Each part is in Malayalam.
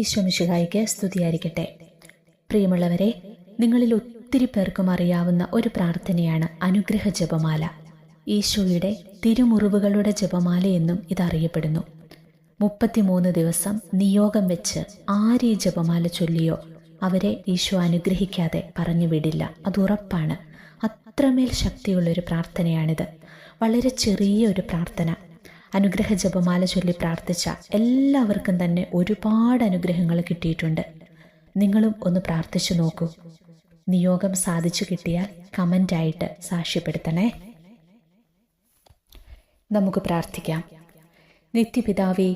ഈശോ മിശിഹായ്ക്ക് സ്തുതിയായിരിക്കട്ടെ. പ്രിയമുള്ളവരെ, നിങ്ങളിൽ ഒത്തിരി പേർക്കും അറിയാവുന്ന ഒരു പ്രാർത്ഥനയാണ് അനുഗ്രഹ ജപമാല. ഈശോയുടെ തിരുമുറിവുകളുടെ ജപമാല എന്നും ഇതറിയപ്പെടുന്നു. 33 ദിവസം നിയോഗം വെച്ച് ആര് ഈ ജപമാല ചൊല്ലിയോ അവരെ ഈശോ അനുഗ്രഹിക്കാതെ പറഞ്ഞു വിടില്ല. അതുറപ്പാണ്. അത്രമേൽ ശക്തിയുള്ളൊരു പ്രാർത്ഥനയാണിത്. വളരെ ചെറിയ ഒരു പ്രാർത്ഥന. അനുഗ്രഹ ജപമാല ചൊല്ലി പ്രാർത്ഥിച്ച എല്ലാവർക്കും തന്നെ ഒരുപാട് അനുഗ്രഹങ്ങൾ കിട്ടിയിട്ടുണ്ട്. നിങ്ങളും ഒന്ന് പ്രാർത്ഥിച്ചു നോക്കൂ. നിയോഗം സാധിച്ചു കിട്ടിയാൽ കമൻ്റായിട്ട് സാക്ഷ്യപ്പെടുത്തണേ. നമുക്ക് പ്രാർത്ഥിക്കാം. നിത്യപിതാവേ,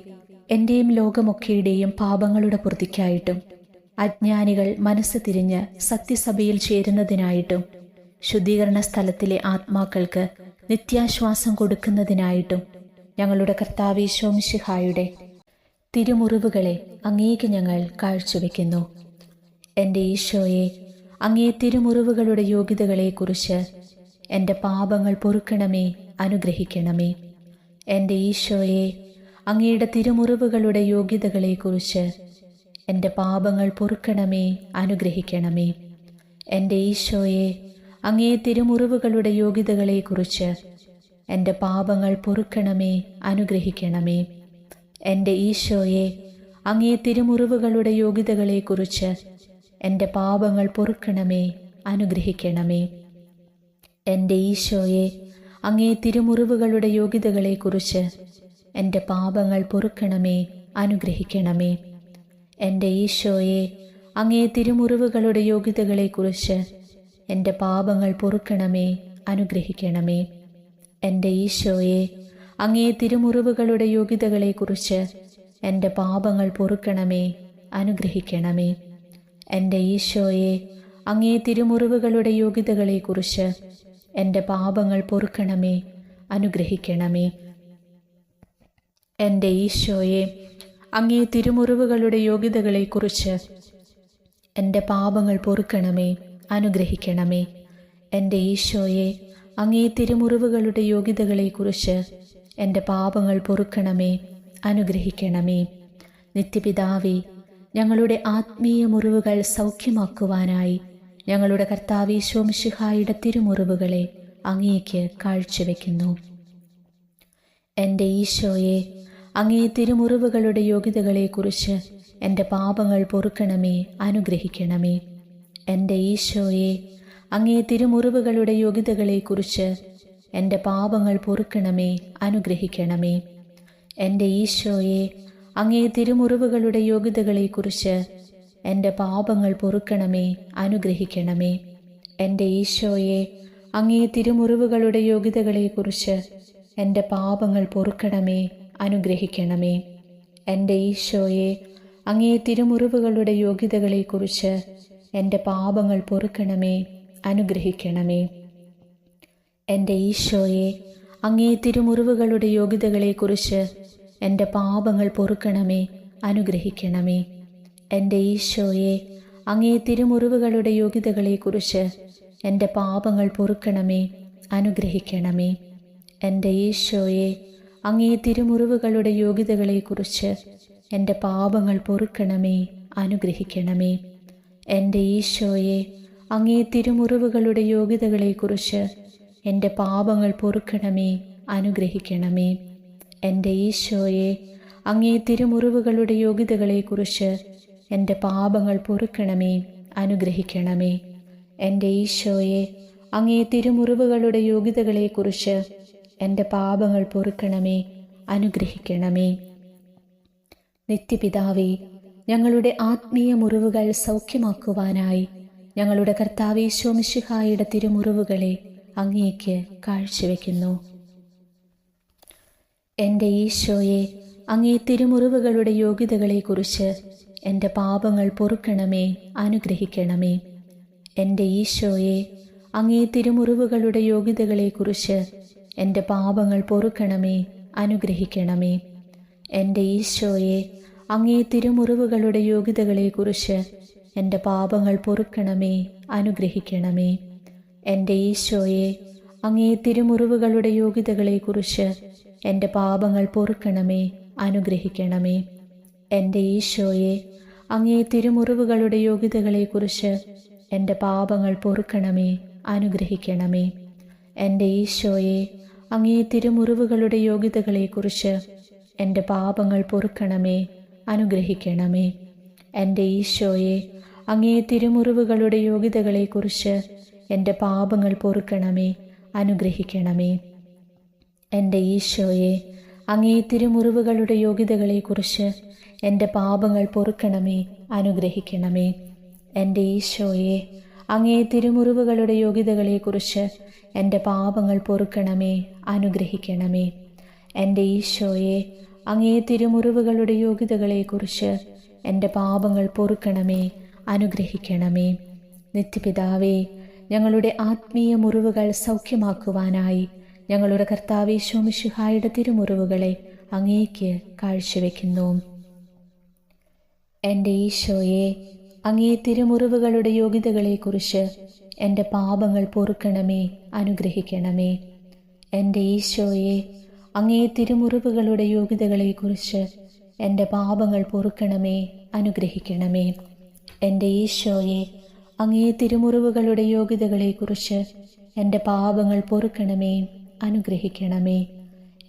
എൻ്റെയും ലോകമൊക്കെയുടെയും പാപങ്ങളുടെ പൊറുതിക്കായിട്ടും അജ്ഞാനികൾ മനസ്സ് തിരിഞ്ഞ് സത്യസഭയിൽ ചേരുന്നതിനായിട്ടും ശുദ്ധീകരണ സ്ഥലത്തിലെ ആത്മാക്കൾക്ക് നിത്യാശ്വാസം കൊടുക്കുന്നതിനായിട്ടും ഞങ്ങളുടെ കർത്താവ് ഈശോ മിശിഹായുടെ തിരുമുറിവുകളെ അങ്ങേക്ക് ഞങ്ങൾ കാഴ്ചവെക്കുന്നു. എൻ്റെ ഈശോയെ, അങ്ങേ തിരുമുറിവുകളുടെ യോഗ്യതകളെക്കുറിച്ച് എൻ്റെ പാപങ്ങൾ പൊറുക്കണമേ, അനുഗ്രഹിക്കണമേ. എൻ്റെ ഈശോയെ, അങ്ങയുടെ തിരുമുറിവുകളുടെ യോഗ്യതകളെക്കുറിച്ച് എൻ്റെ പാപങ്ങൾ പൊറുക്കണമേ, അനുഗ്രഹിക്കണമേ. എൻ്റെ ഈശോയെ, അങ്ങേ തിരുമുറിവുകളുടെ യോഗ്യതകളെക്കുറിച്ച് എൻ്റെ പാപങ്ങൾ പൊറുക്കണമേ, അനുഗ്രഹിക്കണമേ. എൻ്റെ ഈശോയെ, അങ്ങേ തിരുമുറിവുകളുടെ യോഗ്യതകളെക്കുറിച്ച് എൻ്റെ പാപങ്ങൾ പൊറുക്കണമേ, അനുഗ്രഹിക്കണമേ. എൻ്റെ ഈശോയെ, അങ്ങേ തിരുമുറിവുകളുടെ യോഗ്യതകളെക്കുറിച്ച് എൻ്റെ പാപങ്ങൾ പൊറുക്കണമേ, അനുഗ്രഹിക്കണമേ. എൻ്റെ ഈശോയെ, അങ്ങേ തിരുമുറിവുകളുടെ യോഗ്യതകളെക്കുറിച്ച് എൻ്റെ പാപങ്ങൾ പൊറുക്കണമേ, അനുഗ്രഹിക്കണമേ. എൻ്റെ ഈശോയെ, അങ്ങേ തിരുമുറിവുകളുടെ യോഗ്യതകളെക്കുറിച്ച് എൻ്റെ പാപങ്ങൾ പൊറുക്കണമേ, അനുഗ്രഹിക്കണമേ. എൻ്റെ ഈശോയെ, അങ്ങേ തിരുമുറിവുകളുടെ യോഗ്യതകളെക്കുറിച്ച് എൻ്റെ പാപങ്ങൾ പൊറുക്കണമേ, അനുഗ്രഹിക്കണമേ. എൻ്റെ ഈശോയെ, അങ്ങേ തിരുമുറിവുകളുടെ യോഗ്യതകളെക്കുറിച്ച് എൻ്റെ പാപങ്ങൾ പൊറുക്കണമേ, അനുഗ്രഹിക്കണമേ. എൻ്റെ ഈശോയെ, അങ്ങേ തിരുമുറിവുകളുടെ യോഗ്യതകളെക്കുറിച്ച് എൻ്റെ പാപങ്ങൾ പൊറുക്കണമേ, അനുഗ്രഹിക്കണമേ. നിത്യപിതാവേ, ഞങ്ങളുടെ ആത്മീയ മുറിവുകൾ സൗഖ്യമാക്കുവാനായി ഞങ്ങളുടെ കർത്താവ് ഈശോ മിശിഹായുടെ തിരുമുറിവുകളെ അങ്ങേക്ക് കാഴ്ചവെക്കുന്നു. എൻ്റെ ഈശോയെ, അങ്ങേ തിരുമുറിവുകളുടെ യോഗ്യതകളെക്കുറിച്ച് എൻ്റെ പാപങ്ങൾ പൊറുക്കണമേ, അനുഗ്രഹിക്കണമേ. എൻ്റെ ഈശോയെ, അങ്ങേ തിരുമുറിവുകളുടെ യോഗ്യതകളെക്കുറിച്ച് എൻ്റെ പാപങ്ങൾ പൊറുക്കണമേ, അനുഗ്രഹിക്കണമേ. എൻ്റെ ഈശോയെ, അങ്ങേ തിരുമുറിവുകളുടെ യോഗ്യതകളെക്കുറിച്ച് എൻ്റെ പാപങ്ങൾ പൊറുക്കണമേ, അനുഗ്രഹിക്കണമേ. എൻ്റെ ഈശോയെ, അങ്ങേ തിരുമുറിവുകളുടെ യോഗ്യതകളെക്കുറിച്ച് എൻ്റെ പാപങ്ങൾ പൊറുക്കണമേ, അനുഗ്രഹിക്കണമേ. എൻ്റെ ഈശോയെ, അങ്ങേ തിരുമുറിവുകളുടെ യോഗ്യതകളെക്കുറിച്ച് എൻ്റെ പാപങ്ങൾ പൊറുക്കണമേ, അനുഗ്രഹിക്കണമേ. എൻ്റെ ഈശോയെ, അങ്ങേ തിരുമുറിവുകളുടെ യോഗ്യതകളെക്കുറിച്ച് എൻ്റെ പാപങ്ങൾ പൊറുക്കണമേ, അനുഗ്രഹിക്കണമേ. എൻ്റെ ഈശോയെ, അങ്ങേ തിരുമുറിവുകളുടെ യോഗ്യതകളെക്കുറിച്ച് എൻ്റെ പാപങ്ങൾ പൊറുക്കണമേ, അനുഗ്രഹിക്കണമേ. എൻ്റെ ഈശോയെ, അങ്ങേ തിരുമുറിവുകളുടെ യോഗ്യതകളെക്കുറിച്ച് എൻ്റെ പാപങ്ങൾ പൊറുക്കണമേ, അനുഗ്രഹിക്കണമേ. എൻ്റെ ഈശോയെ, അങ്ങേ തിരുമുറിവുകളുടെ യോഗ്യതകളെക്കുറിച്ച് എൻ്റെ പാപങ്ങൾ പൊറുക്കണമേ, അനുഗ്രഹിക്കണമേ. എൻ്റെ ഈശോയെ, അങ്ങേ തിരുമുറിവുകളുടെ യോഗ്യതകളെക്കുറിച്ച് എൻ്റെ പാപങ്ങൾ പൊറുക്കണമേ, അനുഗ്രഹിക്കണമേ. എൻ്റെ ഈശോയെ, അങ്ങേ തിരുമുറിവുകളുടെ യോഗ്യതകളെക്കുറിച്ച് എൻ്റെ പാപങ്ങൾ പൊറുക്കണമേ, അനുഗ്രഹിക്കണമേ. നിത്യപിതാവേ, ഞങ്ങളുടെ ആത്മീയ മുറിവുകൾ സൗഖ്യമാക്കുവാനായി ഞങ്ങളുടെ കർത്താവ് ഈശോ മിശിഹായുടെ തിരുമുറിവുകളെ അങ്ങേക്ക് കാഴ്ചവെക്കുന്നു. എൻ്റെ ഈശോയെ, അങ്ങേ തിരുമുറിവുകളുടെ യോഗ്യതകളെക്കുറിച്ച് എൻ്റെ പാപങ്ങൾ പൊറുക്കണമേ, അനുഗ്രഹിക്കണമേ. എൻ്റെ ഈശോയെ, അങ്ങേ തിരുമുറിവുകളുടെ യോഗ്യതകളെക്കുറിച്ച് എൻ്റെ പാപങ്ങൾ പൊറുക്കണമേ, അനുഗ്രഹിക്കണമേ. എൻ്റെ ഈശോയെ, അങ്ങേ തിരുമുറിവുകളുടെ യോഗ്യതകളെക്കുറിച്ച് എൻ്റെ പാപങ്ങൾ പൊറുക്കണമേ, അനുഗ്രഹിക്കണമേ. എൻ്റെ ഈശോയെ, അങ്ങേ തിരുമുറിവുകളുടെ യോഗ്യതകളെക്കുറിച്ച് എൻ്റെ പാപങ്ങൾ പൊറുക്കണമേ, അനുഗ്രഹിക്കണമേ. എൻ്റെ ഈശോയെ, അങ്ങേ തിരുമുറിവുകളുടെ യോഗ്യതകളെക്കുറിച്ച് എൻ്റെ പാപങ്ങൾ പൊറുക്കണമേ, അനുഗ്രഹിക്കണമേ. എൻ്റെ ഈശോയെ, അങ്ങേ തിരുമുറിവുകളുടെ യോഗ്യതകളെക്കുറിച്ച് എൻ്റെ പാപങ്ങൾ പൊറുക്കണമേ, അനുഗ്രഹിക്കണമേ. എൻ്റെ ഈശോയെ, അങ്ങേ തിരുമുറിവുകളുടെ യോഗ്യതകളെക്കുറിച്ച് എൻ്റെ പാപങ്ങൾ പൊറുക്കണമേ, അനുഗ്രഹിക്കണമേ. എൻ്റെ ഈശോയെ, അങ്ങേ തിരുമുറിവുകളുടെ യോഗ്യതകളെക്കുറിച്ച് എൻ്റെ പാപങ്ങൾ പൊറുക്കണമേ, അനുഗ്രഹിക്കണമേ. എൻ്റെ ഈശോയെ, അങ്ങേ തിരുമുറിവുകളുടെ യോഗ്യതകളെക്കുറിച്ച് എൻ്റെ പാപങ്ങൾ പൊറുക്കണമേ, അനുഗ്രഹിക്കണമേ. എൻ്റെ ഈശോയെ, അങ്ങേ തിരുമുറിവുകളുടെ യോഗ്യതകളെക്കുറിച്ച് എൻ്റെ പാപങ്ങൾ പൊറുക്കണമേ, അനുഗ്രഹിക്കണമേ. നിത്യപിതാവേ, ഞങ്ങളുടെ ആത്മീയ മുറിവുകൾ സൗഖ്യമാക്കുവാനായി ഞങ്ങളുടെ കർത്താവ് ഈശോ മിശിഹായുടെ തിരുമുറിവുകളെ അങ്ങേക്ക് കാഴ്ചവെക്കുന്നു. എൻ്റെ ഈശോയെ, അങ്ങേ തിരുമുറിവുകളുടെ യോഗ്യതകളെക്കുറിച്ച് എൻ്റെ പാപങ്ങൾ പൊറുക്കണമേ, അനുഗ്രഹിക്കണമേ. എൻ്റെ ഈശോയെ, അങ്ങേ തിരുമുറിവുകളുടെ യോഗ്യതകളെക്കുറിച്ച് എൻ്റെ പാപങ്ങൾ പൊറുക്കണമേ, അനുഗ്രഹിക്കണമേ. എൻ്റെ ഈശോയെ, അങ്ങേ തിരുമുറിവുകളുടെ യോഗ്യതകളെക്കുറിച്ച് എൻ്റെ പാപങ്ങൾ പൊറുക്കണമേ, അനുഗ്രഹിക്കണമേ.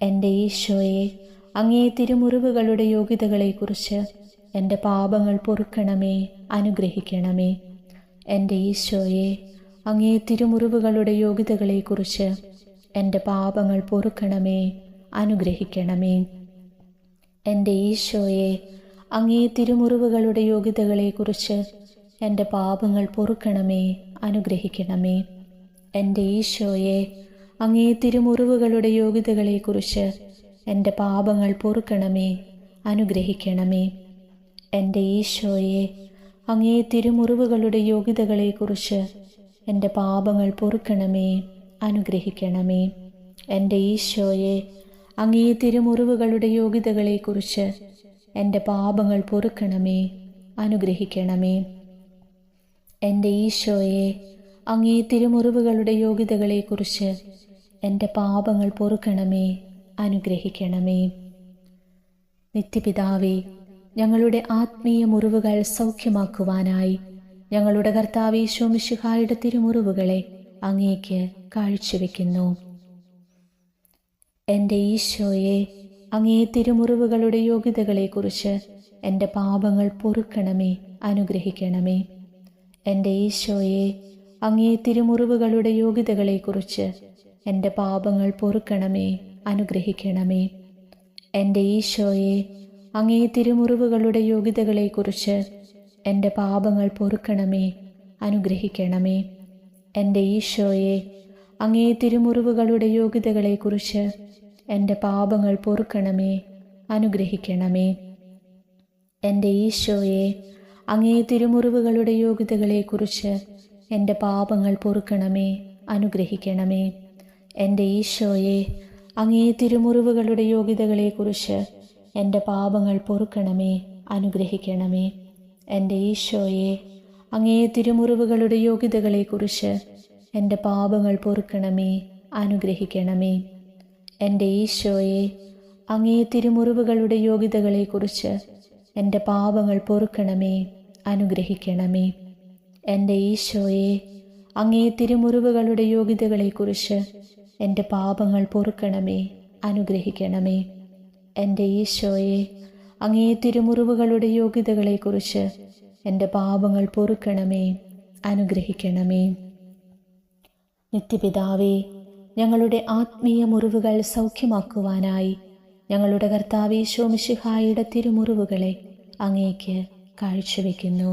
എൻ്റെ ഈശോയെ, അങ്ങേ തിരുമുറിവുകളുടെ യോഗ്യതകളെക്കുറിച്ച് എൻ്റെ പാപങ്ങൾ പൊറുക്കണമേ, അനുഗ്രഹിക്കണമേ. എൻ്റെ ഈശോയെ, അങ്ങേ തിരുമുറിവുകളുടെ യോഗ്യതകളെക്കുറിച്ച് എൻ്റെ പാപങ്ങൾ പൊറുക്കണമേ, അനുഗ്രഹിക്കണമേ. എൻ്റെ ഈശോയെ, അങ്ങേ തിരുമുറിവുകളുടെ യോഗ്യതകളെക്കുറിച്ച് എൻ്റെ പാപങ്ങൾ പൊറുക്കണമേ, അനുഗ്രഹിക്കണമേ. എൻ്റെ ഈശോയെ, അങ്ങേ തിരുമുറിവുകളുടെ യോഗ്യതകളെക്കുറിച്ച് എൻ്റെ പാപങ്ങൾ പൊറുക്കണമേ, അനുഗ്രഹിക്കണമേ. എൻ്റെ ഈശോയെ, അങ്ങേ തിരുമുറിവുകളുടെ യോഗ്യതകളെക്കുറിച്ച് എൻ്റെ പാപങ്ങൾ പൊറുക്കണമേ, അനുഗ്രഹിക്കണമേ. എൻ്റെ ഈശോയെ, അങ്ങേ തിരുമുറിവുകളുടെ യോഗ്യതകളെക്കുറിച്ച് എൻ്റെ പാപങ്ങൾ പൊറുക്കണമേ, അനുഗ്രഹിക്കണമേ. എൻ്റെ ഈശോയെ, അങ്ങേ തിരുമുറിവുകളുടെ യോഗ്യതകളെക്കുറിച്ച് എൻ്റെ പാപങ്ങൾ പൊറുക്കണമേ, അനുഗ്രഹിക്കണമേ. നിത്യപിതാവേ, ഞങ്ങളുടെ ആത്മീയ മുറിവുകൾ സൗഖ്യമാക്കുവാനായി ഞങ്ങളുടെ കർത്താവ് ഈശോ മിശിഹായുടെ തിരുമുറിവുകളെ അങ്ങേക്ക് കാഴ്ചവെക്കുന്നു. എൻ്റെ ഈശോയെ, അങ്ങേ തിരുമുറിവുകളുടെ യോഗ്യതകളെക്കുറിച്ച് എൻ്റെ പാപങ്ങൾ പൊറുക്കണമേ, അനുഗ്രഹിക്കണമേ. എൻ്റെ ഈശോയെ, അങ്ങേ തിരുമുറിവുകളുടെ യോഗ്യതകളെക്കുറിച്ച് എൻ്റെ പാപങ്ങൾ പൊറുക്കണമേ, അനുഗ്രഹിക്കണമേ. എൻ്റെ ഈശോയെ, അങ്ങേ തിരുമുറിവുകളുടെ യോഗ്യതകളെക്കുറിച്ച് എൻ്റെ പാപങ്ങൾ പൊറുക്കണമേ, അനുഗ്രഹിക്കണമേ. എൻ്റെ ഈശോയെ, അങ്ങേ തിരുമുറിവുകളുടെ യോഗ്യതകളെക്കുറിച്ച് എൻ്റെ പാപങ്ങൾ പൊറുക്കണമേ, അനുഗ്രഹിക്കണമേ. എൻ്റെ ഈശോയെ, അങ്ങേ തിരുമുറിവുകളുടെ യോഗ്യതകളെക്കുറിച്ച് എൻ്റെ പാപങ്ങൾ പൊറുക്കണമേ, അനുഗ്രഹിക്കണമേ. എൻ്റെ ഈശോയെ, അങ്ങേ തിരുമുറിവുകളുടെ യോഗ്യതകളെക്കുറിച്ച് എൻ്റെ പാപങ്ങൾ പൊറുക്കണമേ, അനുഗ്രഹിക്കണമേ. എൻ്റെ ഈശോയെ, അങ്ങേ തിരുമുറിവുകളുടെ യോഗ്യതകളെക്കുറിച്ച് എൻ്റെ പാപങ്ങൾ പൊറുക്കണമേ, അനുഗ്രഹിക്കണമേ. എൻ്റെ ഈശോയെ, അങ്ങേ തിരുമുറിവുകളുടെ യോഗ്യതകളെക്കുറിച്ച് എൻ്റെ പാപങ്ങൾ പൊറുക്കണമേ, അനുഗ്രഹിക്കണമേ. എൻ്റെ ഈശോയെ, അങ്ങേ തിരുമുറിവുകളുടെ യോഗ്യതകളെക്കുറിച്ച് എൻ്റെ പാപങ്ങൾ പൊറുക്കണമേ, അനുഗ്രഹിക്കണമേ. എൻ്റെ ഈശോയെ, അങ്ങേ തിരുമുറിവുകളുടെ യോഗ്യതകളെക്കുറിച്ച് എൻ്റെ പാപങ്ങൾ പൊറുക്കണമേ, അനുഗ്രഹിക്കണമേ. നിത്യപിതാവേ, ഞങ്ങളുടെ ആത്മീയ മുറിവുകൾ സൗഖ്യമാക്കുവാനായി ഞങ്ങളുടെ കർത്താവ് ഈശോ മിശിഹായുടെ തിരുമുറിവുകളെ അങ്ങേക്ക് കാഴ്ചവെക്കുന്നു.